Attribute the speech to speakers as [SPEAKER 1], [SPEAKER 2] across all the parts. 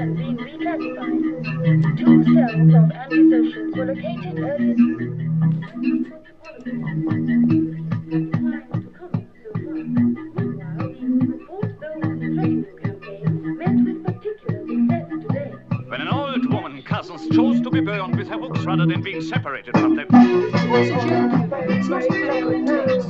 [SPEAKER 1] And being reclassified. 2 cells of antisocials were located earlier.
[SPEAKER 2] When an old woman cousins chose to be burned with her books rather than being separated from them.
[SPEAKER 3] It's a joke, it's not even a good taste.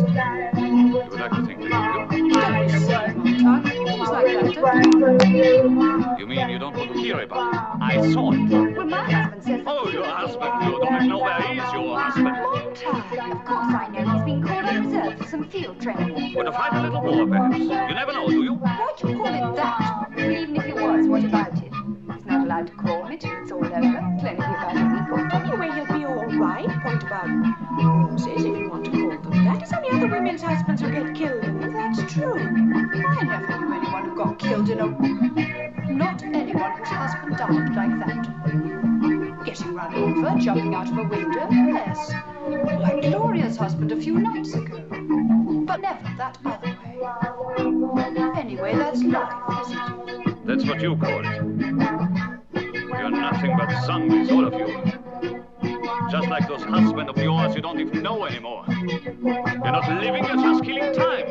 [SPEAKER 2] You would like to think that you do?
[SPEAKER 3] Don't be silly, Montague. Things like that don't happen.
[SPEAKER 2] You mean you don't want to hear about it? I saw it.
[SPEAKER 4] Well, my husband says...
[SPEAKER 2] Oh, your husband. You don't even know where he is, your husband.
[SPEAKER 4] Montague. Of course I know. He's been called on reserve for some field training.
[SPEAKER 2] Or to fight a little war, perhaps. You never know, do you?
[SPEAKER 4] Why'd you call it that? Well, even if he was, what about it? He's not allowed to call me till it's all over. Plenty about a week or two.
[SPEAKER 3] Anyway, he'll be all right. Point about horses, if you want to call them that. It's only other women's husbands who get killed in them. That's true. I never knew anyone who got killed in a... Not anyone whose husband died like that. Getting run over, jumping out of a window, yes. Like Gloria's husband a few nights ago. But never that other way. Anyway, that's life, isn't it?
[SPEAKER 2] That's what you call it. You're nothing but zombies, all of you. Just like those husbands of yours you don't even know anymore. You're not living, you're just killing time.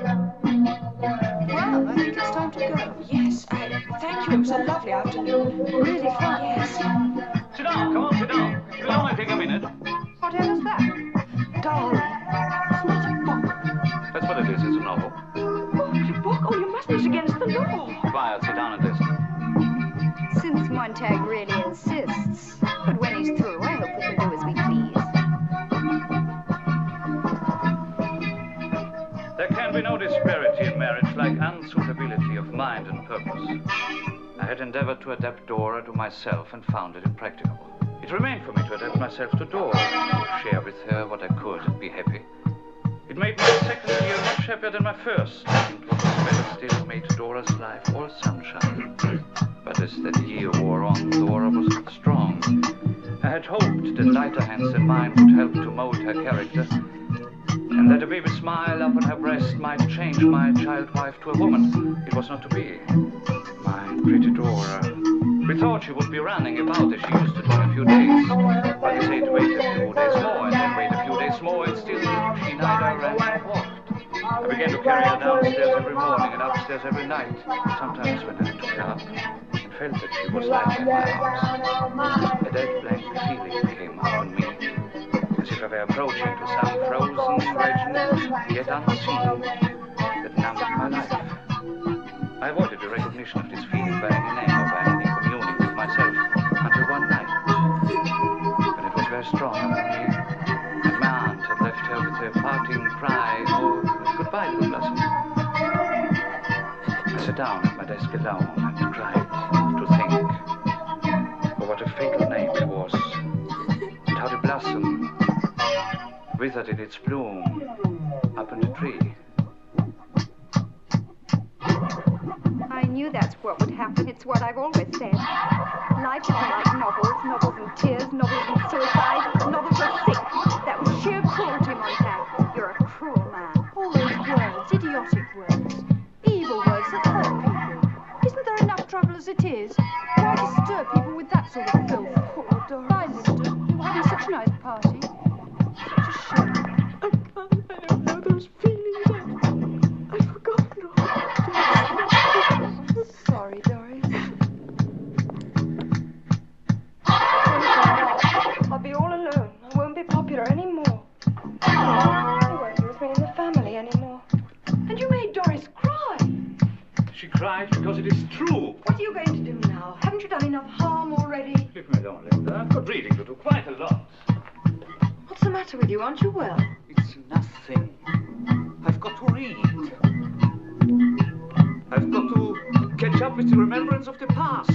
[SPEAKER 3] Well, I think it's time to go. Yes, thank you. It was a lovely afternoon. Really fun, yes.
[SPEAKER 2] Sit down, come on, sit down. It'll only take a minute.
[SPEAKER 4] What hell is that?
[SPEAKER 3] Darling, it's not a book.
[SPEAKER 2] That's what it is, it's a novel.
[SPEAKER 3] Oh, it's a book? Oh, you must be against the law.
[SPEAKER 2] Quiet, sit down and listen.
[SPEAKER 4] Since Montague really insists. But when he's through, I hope we can do as we please.
[SPEAKER 2] There can be no disparity in marriage like unsuitability of mind and purpose. I had endeavored to adapt Dora to myself and found it impracticable. It remained for me to adapt myself to Dora, to share with her what I could and be happy. It made my second year much happier than my first, and what was better still, made Dora's life all sunshine. But as that year wore on, Dora was not strong. I had hoped that lighter hands than mine would help to mold her character, and that a baby smile upon her breast might change my child wife to a woman. It was not to be. My pretty Dora. We thought she would be running about as she used to do in a few days. But they say to wait a few days more, and then wait a few days more, and still she neither ran nor walked. I began to carry her downstairs every morning and upstairs every night. Sometimes when I took her up and felt that she was lying in my arms, a dead blank feeling came upon me, as if I were approaching to some frozen region, yet unseen, that numbed my life. I avoided the recognition of this feeling by any name or by any communing with myself until one night, when it was very strong upon me, and my aunt had left her with her parting cry, "Oh, goodbye, little Blossom." I sat down at my desk alone and tried to think of what a fatal name it was, and how the blossom withered in its bloom up in the tree.
[SPEAKER 4] I knew that's what would happen. It's what I've always said. Life isn't like novels. Novels and tears, novels and suicide, novels are sick. That was sheer cruelty, Montague. You're a cruel man.
[SPEAKER 3] All those words, idiotic words, evil words that hurt people. Isn't there enough trouble as it is? Why disturb people with that sort of filth? Poor Dora. Bye, mister. You were having such a nice party. Such a shame. I don't know those feelings. I've forgotten all. Sorry, Doris. I'll be all alone. I won't be popular anymore. You won't be with me in the family anymore. And you made Doris cry.
[SPEAKER 2] She cried because it is true.
[SPEAKER 3] What are you going to do now? Haven't you done enough harm already?
[SPEAKER 2] Leave me alone, Linda. I've got reading to do, quite a lot.
[SPEAKER 3] What's the matter with you? Aren't you well?
[SPEAKER 2] It's nothing. I've got to read. I've got to catch up with the remembrance of the past.